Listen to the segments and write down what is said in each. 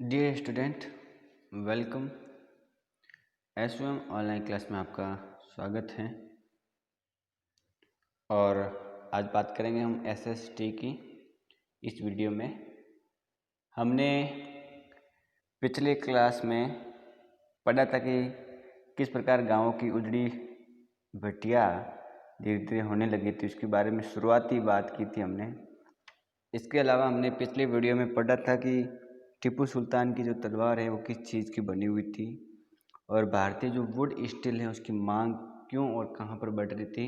Dear student, welcome. SOM online class में आपका स्वागत है। और आज बात करेंगे हम एसएसटी की। इस वीडियो में हमने पिछले क्लास में पढ़ा था कि किस प्रकार गांवों की उजड़ी भट्टियाँ धीरे धीरे होने लगी थी, उसके बारे में शुरुआती बात की थी हमने। इसके अलावा हमने पिछले वीडियो में पढ़ा था कि टीपू सुल्तान की जो तलवार है वो किस चीज़ की बनी हुई थी, और भारतीय जो वुड स्टील है उसकी मांग क्यों और कहाँ पर बढ़ रही थी,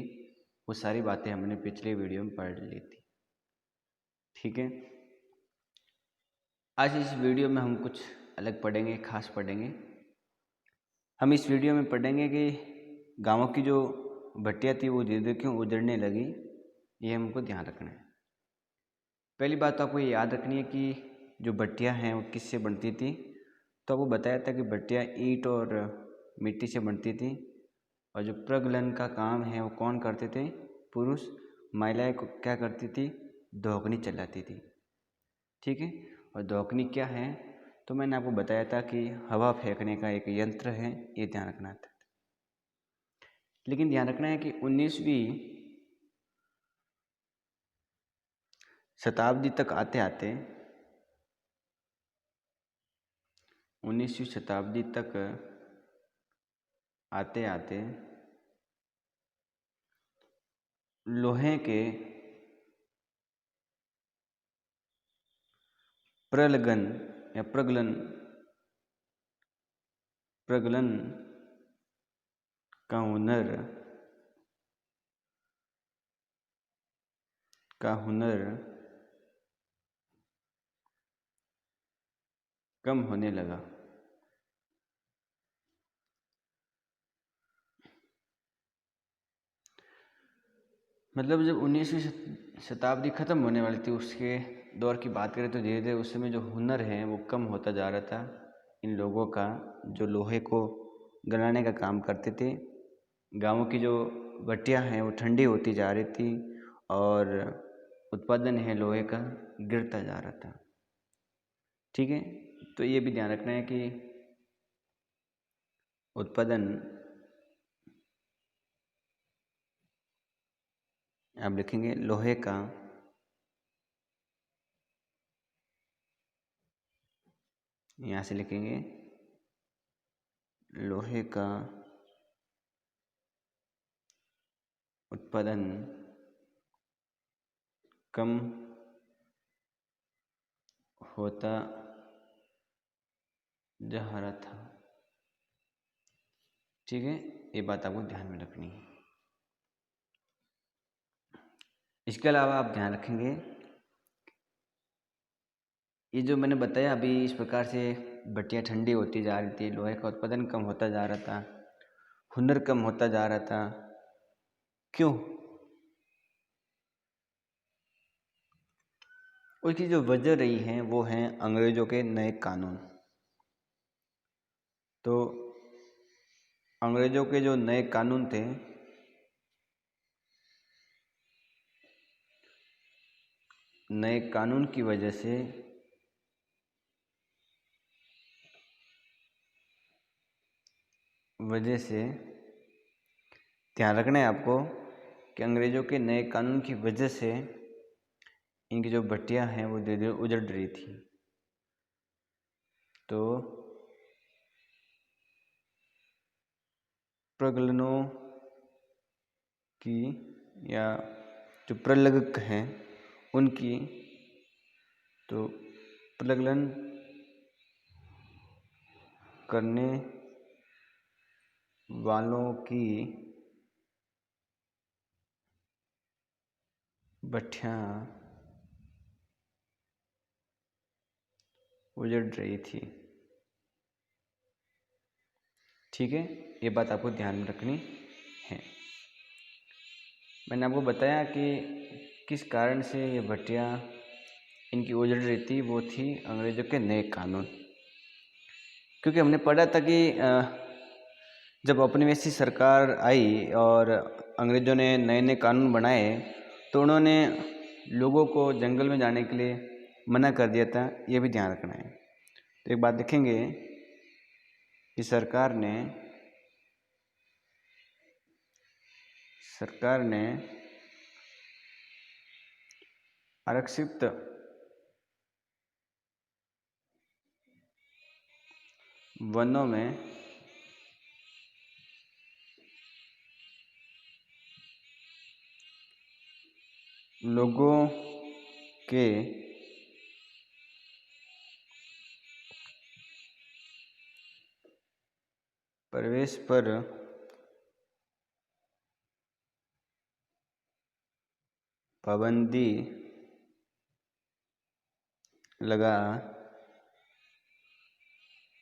वो सारी बातें हमने पिछले वीडियो में पढ़ ली थी। ठीक है, आज इस वीडियो में हम कुछ अलग पढ़ेंगे, खास पढ़ेंगे। हम इस वीडियो में पढ़ेंगे कि गाँवों की जो भट्टियाँ थी वो धीरे धीरे क्यों उजड़ने लगी, ये हमको ध्यान रखना है। पहली बात तो आपको ये याद रखनी है कि जो भट्टियाँ हैं वो किससे बनती थी। तो आपको बताया था कि भट्टियाँ ईंट और मिट्टी से बनती थी, और जो प्रज्वलन का काम है वो कौन करते थे? पुरुष। महिलाएं को क्या करती थी? धोकनी चलाती थी। ठीक है, और धोकनी क्या है? तो मैंने आपको बताया था कि हवा फेंकने का एक यंत्र है, ये ध्यान रखना था। लेकिन ध्यान रखना है कि 19वीं शताब्दी तक आते आते 19वीं शताब्दी तक आते आते लोहे के प्रलगन या प्रगलन का हुनर कम होने लगा। मतलब जब 19वीं शताब्दी ख़त्म होने वाली थी, उसके दौर की बात करें तो धीरे धीरे उस समय जो हुनर है वो कम होता जा रहा था इन लोगों का, जो लोहे को गलाने का काम करते थे। गाँवों की जो भट्टियाँ हैं वो ठंडी होती जा रही थी, और उत्पादन है लोहे का गिरता जा रहा था। ठीक है, तो ये भी ध्यान रखना है कि उत्पादन आप लिखेंगे लोहे का यहाँ से लिखेंगे लोहे का उत्पादन कम होता जा रहा था। ठीक है, ये बात आपको ध्यान में रखनी है। इसके अलावा आप ध्यान रखेंगे, ये जो मैंने बताया अभी, इस प्रकार से भट्टियाँ ठंडी होती जा रही थी, लोहे का उत्पादन कम होता जा रहा था, हुनर कम होता जा रहा था। क्यों? उसकी जो वजह रही है वो है अंग्रेजों के नए कानून। तो अंग्रेजों के जो नए कानून थे, नए कानून की वजह से ध्यान रखना है आपको कि अंग्रेजों के नए कानून की वजह से इनकी जो भट्टियाँ हैं वो धीरे धीरे उजड़ रही थी। तो प्रगलनों की या जो प्रलगक हैं उनकी, तो प्रलगन करने वालों की भट्टियाँ उजड़ रही थी। ठीक है, ये बात आपको ध्यान में रखनी है। मैंने आपको बताया कि किस कारण से ये भट्टियाँ इनकी उजड़ रही थी, वो थी अंग्रेज़ों के नए कानून। क्योंकि हमने पढ़ा था कि जब औपनिवेशिक सरकार आई और अंग्रेज़ों ने नए नए कानून बनाए, तो उन्होंने लोगों को जंगल में जाने के लिए मना कर दिया था, ये भी ध्यान रखना है। तो एक बात देखेंगे कि सरकार ने आरक्षित वनों में लोगों के प्रवेश पर पाबंदी लगा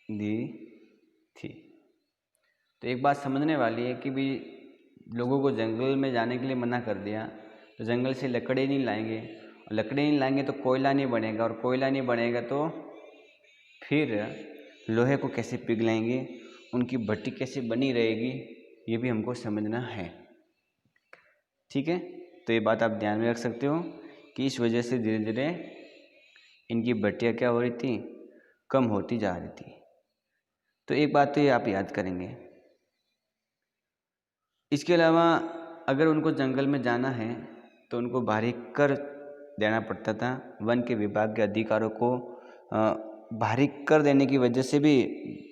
दी थी। तो एक बात समझने वाली है कि भी लोगों को जंगल में जाने के लिए मना कर दिया, तो जंगल से लकड़ी नहीं लाएंगे, और लकड़ी नहीं लाएंगे तो कोयला नहीं बनेगा, और कोयला नहीं बनेगा तो फिर लोहे को कैसे पिघलाएंगे, उनकी भट्टी कैसे बनी रहेगी, ये भी हमको समझना है। ठीक है, तो ये बात आप ध्यान में रख सकते हो कि इस वजह से धीरे धीरे इनकी भट्टियाँ क्या हो रही थी, कम होती जा रही थी। तो एक बात तो ये आप याद करेंगे। इसके अलावा अगर उनको जंगल में जाना है तो उनको भारी कर देना पड़ता था। वन के विभाग के अधिकारों को भारी कर देने की वजह से भी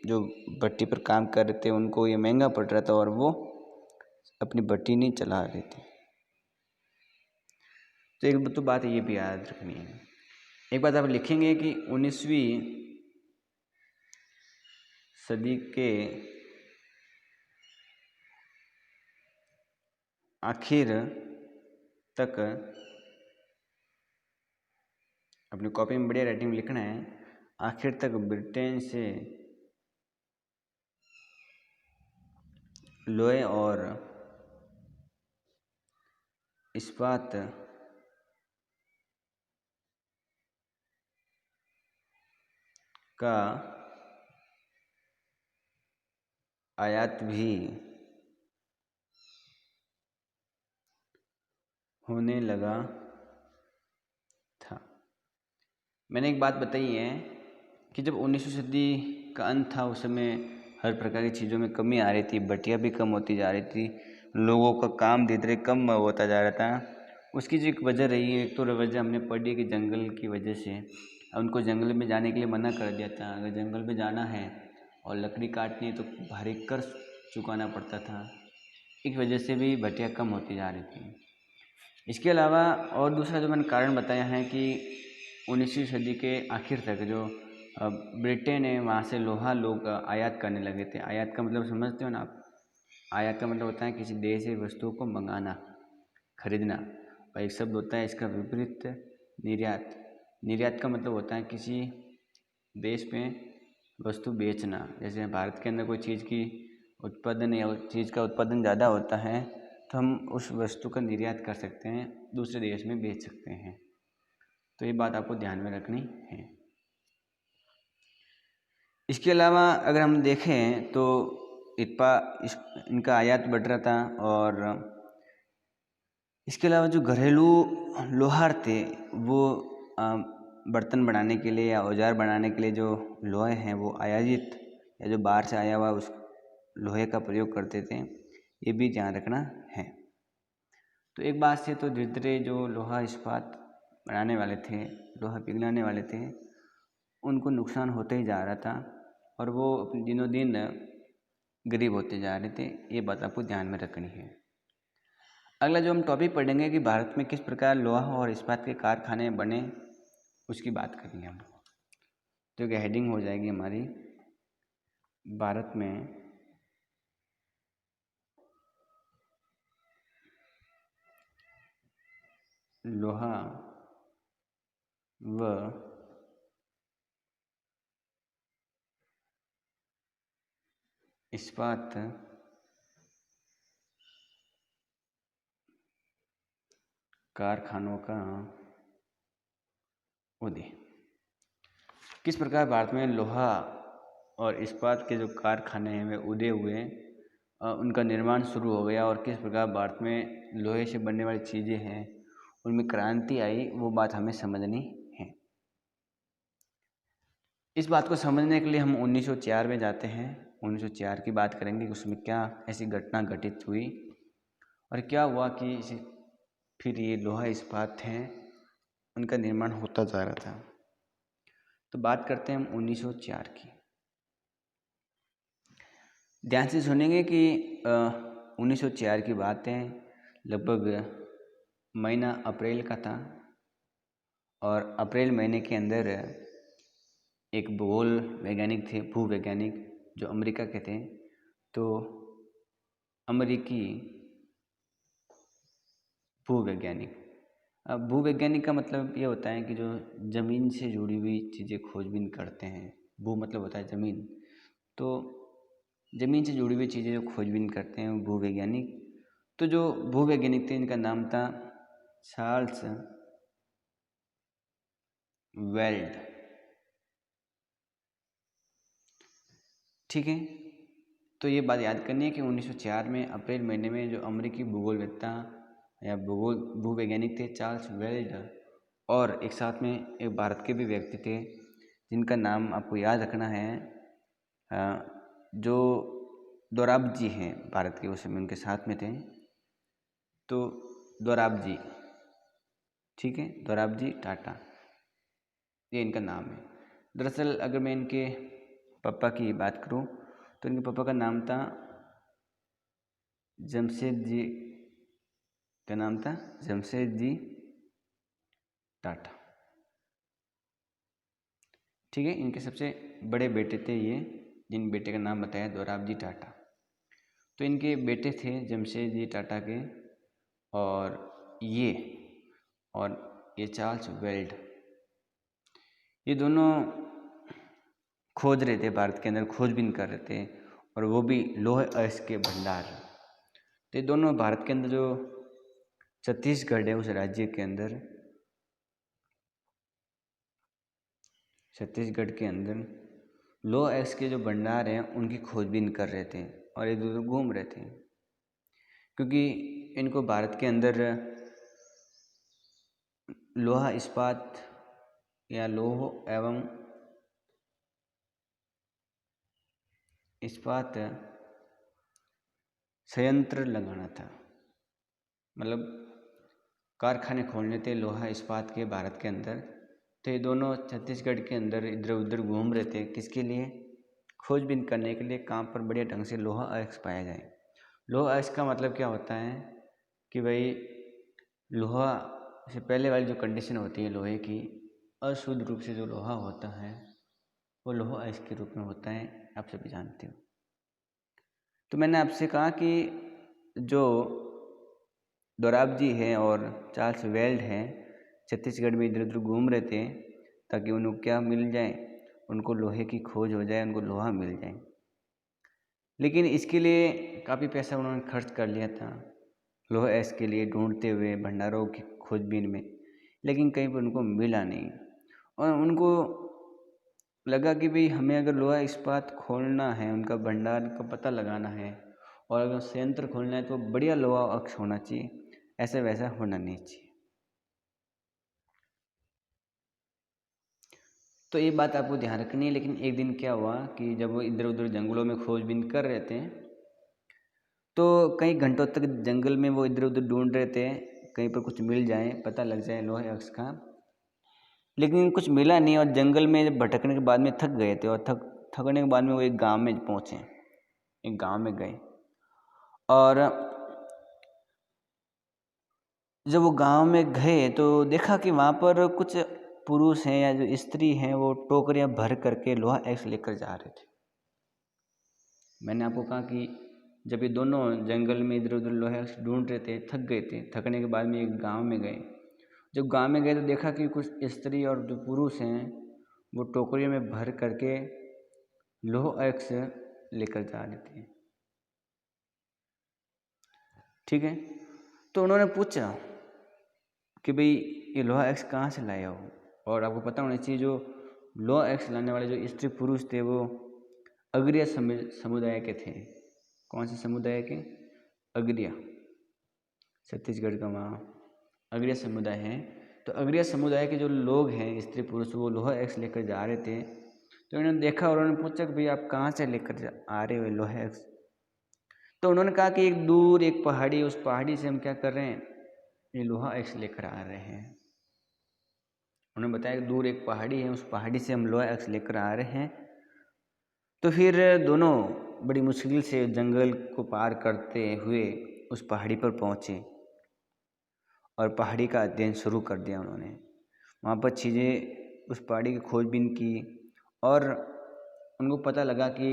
जो भट्टी पर काम कर रहे थे उनको ये महंगा पड़ रहा था और वो अपनी भट्टी नहीं चला रहे थे। तो एक तो बात ये भी याद रखनी है। एक बात आप लिखेंगे कि 19वीं सदी के आखिर तक, अपनी कॉपी में बढ़िया राइटिंग में लिखना है, आखिर तक ब्रिटेन से लोहे और इस्पात का आयात भी होने लगा था। मैंने एक बात बताई है कि जब 19वीं सदी का अंत था उस समय हर प्रकार की चीज़ों में कमी आ रही थी, भट्टियाँ भी कम होती जा रही थी, लोगों का काम धीरे धीरे कम होता जा रहा था। उसकी जो एक वजह रही है, एक तो वजह हमने पढ़ी कि जंगल की वजह से उनको जंगल में जाने के लिए मना कर दिया था। अगर जंगल में जाना है और लकड़ी काटनी है तो भारी कर चुकाना पड़ता था। एक वजह से भी भट्टियाँ कम होती जा रही थी। इसके अलावा और दूसरा जो मैंने कारण बताया है कि 19वीं सदी के आखिर तक जो ब्रिटेन है वहाँ से लोहा लोग आयात करने लगे थे। आयात का मतलब समझते हो ना आप? आयात का मतलब होता है किसी देश से वस्तुओं को मंगाना, खरीदना। और एक शब्द होता है इसका विपरीत, निर्यात। निर्यात का मतलब होता है किसी देश में वस्तु बेचना। जैसे भारत के अंदर कोई चीज़ की उत्पादन या चीज़ का उत्पादन ज़्यादा होता है तो हम उस वस्तु का निर्यात कर सकते हैं, दूसरे देश में बेच सकते हैं। तो ये बात आपको ध्यान में रखनी है। इसके अलावा अगर हम देखें तो इनका आयात बढ़ रहा था, और इसके अलावा जो घरेलू लोहार थे वो बर्तन बनाने के लिए या औजार बनाने के लिए जो लोहे हैं वो आयातित या जो बाहर से आया हुआ उस लोहे का प्रयोग करते थे, ये भी ध्यान रखना है। तो एक बात से तो धीरे धीरे जो लोहा इस्पात बनाने वाले थे, लोहा पिघलाने वाले थे, उनको नुकसान होते ही जा रहा था और वो दिनों दिन गरीब होते जा रहे थे। ये बात आपको ध्यान में रखनी है। अगला जो हम टॉपिक पढ़ेंगे कि भारत में किस प्रकार लोहा और इस्पात के कारखाने बने, उसकी बात करेंगे हम। तो एक हेडिंग हो जाएगी हमारी, भारत में लोहा व इस्पात कारखानों का उदय। किस प्रकार भारत में लोहा और इस्पात के जो कारखाने हैं वे उदय हुए, उनका निर्माण शुरू हो गया, और किस प्रकार भारत में लोहे से बनने वाली चीज़ें हैं उनमें क्रांति आई, वो बात हमें समझनी है। इस बात को समझने के लिए हम 1904 में जाते हैं। 1904 की बात करेंगे कि उसमें क्या ऐसी घटना घटित हुई और क्या हुआ कि फिर ये लोहा इस्पात हैं उनका निर्माण होता जा रहा था। तो बात करते हैं हम 1904 की। ध्यान से सुनेंगे कि 1904 की बातें लगभग महीना अप्रैल का था और अप्रैल महीने के अंदर एक भूगोल वैज्ञानिक थे, भूवैज्ञानिक, जो अमेरिका के थे। तो अमेरिकी भूवैज्ञानिक, अब भूवैज्ञानिक का मतलब ये होता है कि जो ज़मीन से जुड़ी हुई चीज़ें खोजबीन करते हैं। भू मतलब होता है ज़मीन, तो ज़मीन से जुड़ी हुई चीज़ें जो खोजबीन करते हैं वो भूवैज्ञानिक। तो जो भूवैज्ञानिक थे इनका नाम था चार्ल्स वेल्ड। ठीक है, तो ये बात याद करनी है कि 1904 में अप्रैल महीने में जो अमेरिकी भूगोलवेत्ता या भूवैज्ञानिक थे चार्ल्स वेल्ड, और एक साथ में एक भारत के भी व्यक्ति थे जिनका नाम आपको याद रखना है, जो दोराबजी हैं भारत के, उस समय उनके साथ में थे। तो दोराबजी, ठीक है, दोराबजी टाटा, ये इनका नाम है। दरअसल अगर मैं इनके पापा की बात करूं तो इनके पापा का नाम था जमशेदजी, क्या नाम था? जमशेदजी टाटा। ठीक है, इनके सबसे बड़े बेटे थे ये, जिन बेटे का नाम बताया दोराबजी टाटा। तो इनके बेटे थे जमशेदजी टाटा के, और ये चार्ल्स वेल्ड, ये दोनों खोज रहे थे, भारत के अंदर खोजबीन कर रहे थे, और वो भी लौह अयस्क के भंडार। तो ये दोनों भारत के अंदर जो छत्तीसगढ़ है, उस राज्य के अंदर, छत्तीसगढ़ के अंदर लौह अयस्क के जो भंडार हैं उनकी खोजबीन कर रहे थे और इधर उधर घूम रहे थे, क्योंकि इनको भारत के अंदर लोहा इस्पात या लौह एवं इस्पात संयंत्र लगाना था। मतलब कारखाने खोलने थे लोहा इस्पात के भारत के अंदर। तो ये दोनों छत्तीसगढ़ के अंदर इधर उधर घूम रहे थे, किसके लिए? खोजबीन करने के लिए, कहाँ पर बढ़िया ढंग से लोहा अयस्क पाया जाए। लोहा अयस्क का मतलब क्या होता है कि भाई लोहा से पहले वाली जो कंडीशन होती है लोहे की, अशुद्ध रूप से जो लोहा होता है वो लोहा अयस्क के रूप में होता है, आप सभी जानते हो। तो मैंने आपसे कहा कि जो दोराबजी हैं और चार्ल्स वेल्ड हैं छत्तीसगढ़ में इधर उधर घूम रहे थे ताकि उनको क्या मिल जाए, उनको लोहे की खोज हो जाए, उनको लोहा मिल जाए। लेकिन इसके लिए काफ़ी पैसा उन्होंने खर्च कर लिया था लोहा अयस्क के लिए, ढूंढते हुए भंडारों की खोजबीन में, लेकिन कहीं पर उनको मिला नहीं। और उनको लगा कि भाई हमें अगर लोहा इस्पात खोलना है, उनका भंडार का पता लगाना है, और अगर संयंत्र खोलना है तो बढ़िया लोहा अयस्क होना चाहिए, ऐसा वैसा होना नहीं चाहिए। तो ये बात आपको ध्यान रखनी है। लेकिन एक दिन क्या हुआ कि जब वो इधर उधर जंगलों में खोजबीन कर रहे थे तो कई घंटों तक जंगल में वो इधर उधर ढूंढ रहे थे, कहीं पर कुछ मिल जाए, पता लग जाए लोहे अयस्क का, लेकिन कुछ मिला नहीं। और जंगल में जब भटकने के बाद में थक गए थे, और थकने के बाद में वो एक गांव में पहुंचे, एक गांव में गए, और जब वो गांव में गए तो देखा कि वहाँ पर कुछ पुरुष हैं या जो स्त्री हैं वो टोकरियाँ भर करके लोहा अयस्क लेकर जा रहे थे। मैंने आपको कहा कि जब ये दोनों जंगल में इधर उधर लोहा अयस्क ढूंढ रहे थे, थक गए थे, थकने के बाद में एक गांव में गए। जब गांव में गए तो देखा कि कुछ स्त्री और जो पुरुष हैं वो टोकरियों में भर करके लोहा अयस्क लेकर जा रहे थे। ठीक है, तो उन्होंने पूछा कि भाई ये लोहा अयस्क कहाँ से लाया हो। और आपको पता होना चाहिए जो लोहा अयस्क लाने वाले जो स्त्री पुरुष थे वो अगरिया समुदाय के थे। कौन से समुदाय के? अगरिया, छत्तीसगढ़ का वहाँ अगरिया समुदाय है। तो अगरिया समुदाय के जो लोग हैं स्त्री पुरुष, वो लोहा अयस्क लेकर जा रहे थे। तो इन्होंने देखा और उन्होंने पूछा कि भाई आप कहाँ से लेकर आ रहे हो लोहा एक्स। तो उन्होंने कहा कि एक दूर एक पहाड़ी, उस पहाड़ी से हम क्या कर रहे हैं, ये लोहा एक्स लेकर आ रहे हैं। उन्होंने बताया कि दूर एक पहाड़ी है, उस पहाड़ी से हम लोहा एक्स लेकर आ रहे हैं। तो फिर दोनों बड़ी मुश्किल से जंगल को पार करते हुए उस पहाड़ी पर पहुँचे और पहाड़ी का अध्ययन शुरू कर दिया उन्होंने। वहाँ पर चीज़ें, उस पहाड़ी की खोजबीन की और उनको पता लगा कि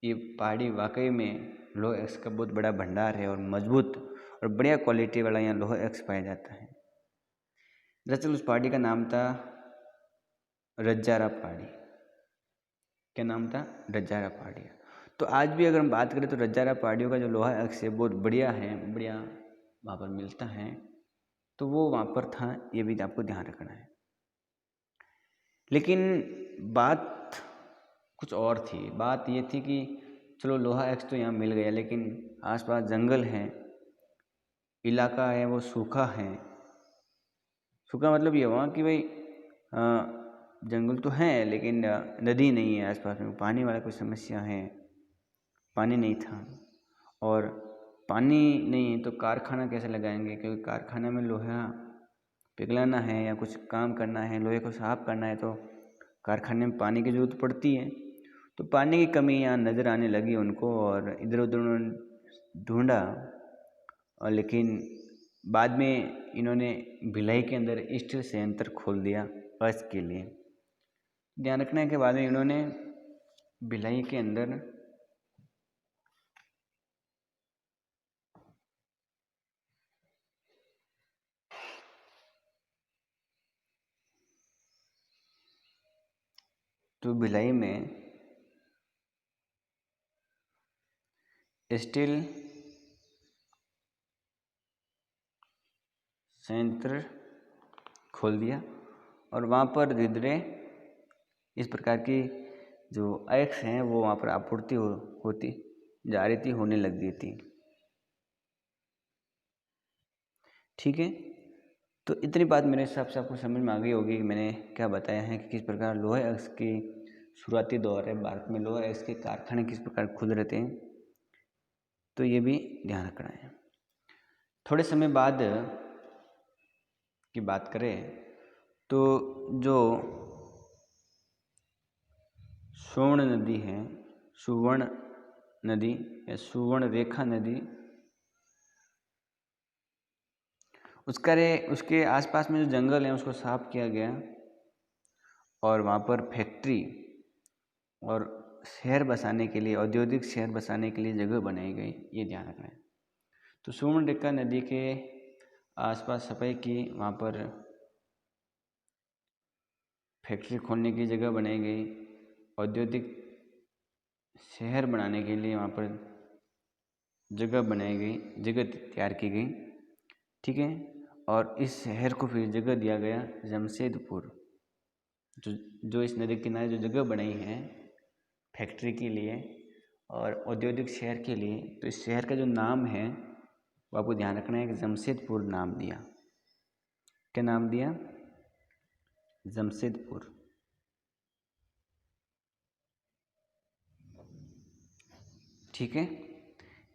ये पहाड़ी वाकई में लोहा एक्स का बहुत बड़ा भंडार है और मजबूत और बढ़िया क्वालिटी वाला यहाँ लोहा एक्स पाया जाता है। दरअसल उस पहाड़ी का नाम था रज्जारा पहाड़ी। क्या नाम था? रज्जारा पहाड़ी। तो आज भी अगर हम बात करें तो रज्जारा पहाड़ियों का जो लोहा एक्स है बहुत बढ़िया है, बढ़िया वहाँ पर मिलता है। तो वो वहाँ पर था, ये भी आपको ध्यान रखना है। लेकिन बात कुछ और थी। बात ये थी कि चलो लोहा एक्स तो यहाँ मिल गया, लेकिन आसपास जंगल है, इलाका है वो सूखा है। सूखा मतलब ये हुआ कि भाई जंगल तो है लेकिन नदी नहीं है आसपास में, पानी वाला कोई समस्या है, पानी नहीं था। और पानी नहीं है तो कारखाना कैसे लगाएंगे, क्योंकि कारखाना में लोहा पिघलाना है या कुछ काम करना है, लोहे को साफ करना है, तो कारखाने में पानी की ज़रूरत पड़ती है। तो पानी की कमी यहाँ नज़र आने लगी उनको और इधर उधर उन्होंने ढूंढा। और लेकिन बाद में इन्होंने भिलाई के अंदर स्टील संयंत्र खोल दिया अक्स के लिए। ध्यान रखना है कि बाद में इन्होंने भिलाई के अंदर भिलाई में स्टील संयंत्र खोल दिया और वहाँ पर धीरे धीरे इस प्रकार की जो एक्स हैं वो वहाँ पर आपूर्ति होती जा रही थी, होने लग गई थी। ठीक है, तो इतनी बात मेरे हिसाब से आपको समझ में आ गई होगी कि मैंने क्या बताया है कि किस प्रकार लोहा एक्स की शुरुआती दौर है, भारत में लोहा एक्स के कारखाने किस प्रकार खुल रहे थे। तो ये भी ध्यान रखना है। थोड़े समय बाद की बात करें तो जो स्वर्ण नदी है, सुवर्ण नदी या सुवर्ण रेखा नदी, उसके आसपास में जो जंगल है उसको साफ किया गया और वहाँ पर फैक्ट्री और शहर बसाने के लिए, औद्योगिक शहर बसाने के लिए जगह बनाई गई, ये ध्यान रखना है। तो सुवर्ण रेखा नदी के आसपास सफाई की, वहाँ पर फैक्ट्री खोलने की जगह बनाई गई, औद्योगिक शहर बनाने के लिए वहाँ पर जगह बनाई गई, जगह तैयार की गई। ठीक है, और इस शहर को फिर जगह दिया गया जमशेदपुर। जो इस नदी किनारे जो जगह बनाई है फैक्ट्री के लिए और औद्योगिक शहर के लिए, तो इस शहर का जो नाम है वो आपको ध्यान रखना है कि जमशेदपुर नाम दिया। क्या नाम दिया? जमशेदपुर। ठीक है,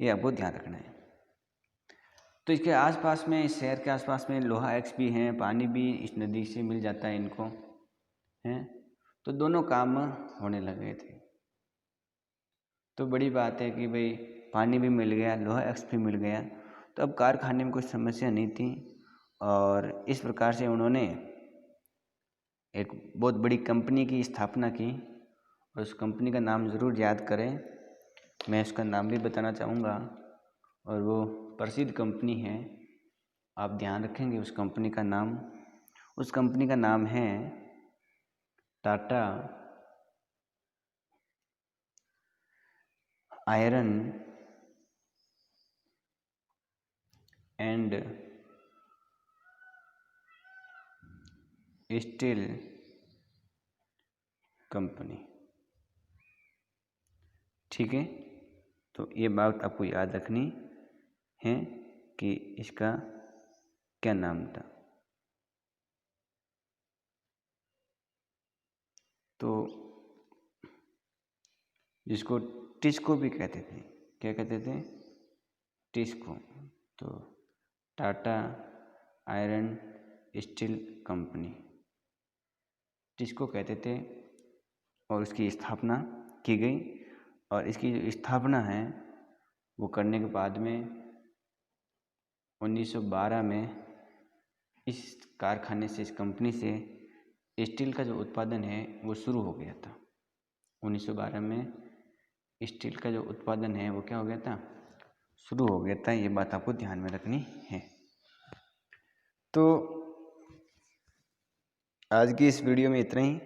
ये आपको ध्यान रखना है। तो इसके आसपास में, इस शहर के आसपास में लोहा एक्स भी हैं, पानी भी इस नदी से मिल जाता है इनको, हैं। तो दोनों काम होने लगे थे। तो बड़ी बात है कि भाई पानी भी मिल गया, लोहा एक्स भी मिल गया, तो अब कारखाने में कोई समस्या नहीं थी। और इस प्रकार से उन्होंने एक बहुत बड़ी कंपनी की स्थापना की और उस कंपनी का नाम ज़रूर याद करें। मैं उसका नाम भी बताना चाहूँगा और वो प्रसिद्ध कंपनी है, आप ध्यान रखेंगे उस कंपनी का नाम। उस कंपनी का नाम है Tata iron and steel company. ठीक है, तो ये बात आपको याद रखनी है कि इसका क्या नाम था। तो जिसको टिस्को भी कहते थे। क्या कहते थे? टिस्को। तो Tata iron steel company, TISCO कहते थे, और उसकी स्थापना की गई। और इसकी जो स्थापना है वो करने के बाद में 1912 में इस कारखाने से, इस कंपनी से स्टील का जो उत्पादन है वो शुरू हो गया था। 1912 में स्टील का जो उत्पादन है वो क्या हो गया था? शुरू हो गया था। ये बात आपको ध्यान में रखनी है। तो आज की इस वीडियो में इतना ही।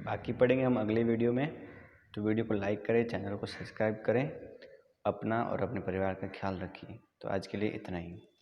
बाकी पढ़ेंगे हम अगले वीडियो में। तो वीडियो को लाइक करें, चैनल को सब्सक्राइब करें, अपना और अपने परिवार का ख्याल रखिए। तो आज के लिए इतना ही।